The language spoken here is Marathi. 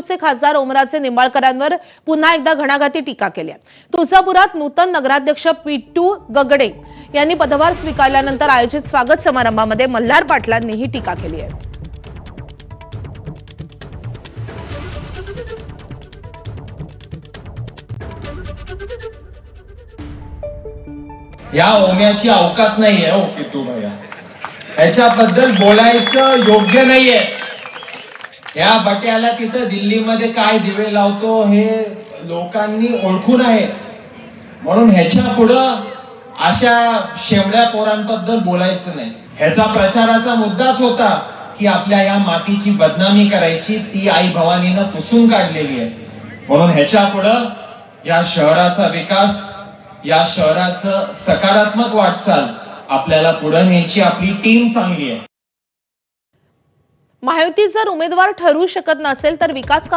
चे खासदार ओमराजे निंबाळकरांवर पुन्हा एकदा घणाघाती टीका केली आहे। तुळजापुरात नूतन नगराध्यक्ष पिट्टू गगडे यांनी पदभार स्वीकारल्यानंतर आयोजित स्वागत समारंभामध्ये मल्हार पाटलांनी ही टीका केली आहे। या ओम्याची अवकात नाहीये हो पिट्टू भैया, याच्याबद्दल बोलायचं योग्य नाहीये। या बट्याला तिथं दिल्लीमध्ये काय दिवे लावतो हे लोकांनी ओळखून आहे, म्हणून ह्याच्या पुढं अशा शेमड्या पोरांबद्दल बोलायचं नाही। ह्याचा प्रचाराचा मुद्दाच होता की आपल्या या मातीची बदनामी करायची, ती आई भवानीनं पुसून काढलेली आहे। म्हणून ह्याच्या पुढं या शहराचा विकास, या शहराचं सकारात्मक वाटचाल आपल्याला पुढे न्यायची आपली टीम चांगली आहे। महायुती जर उमेदवार ठरवू शकत नसेल तर विकास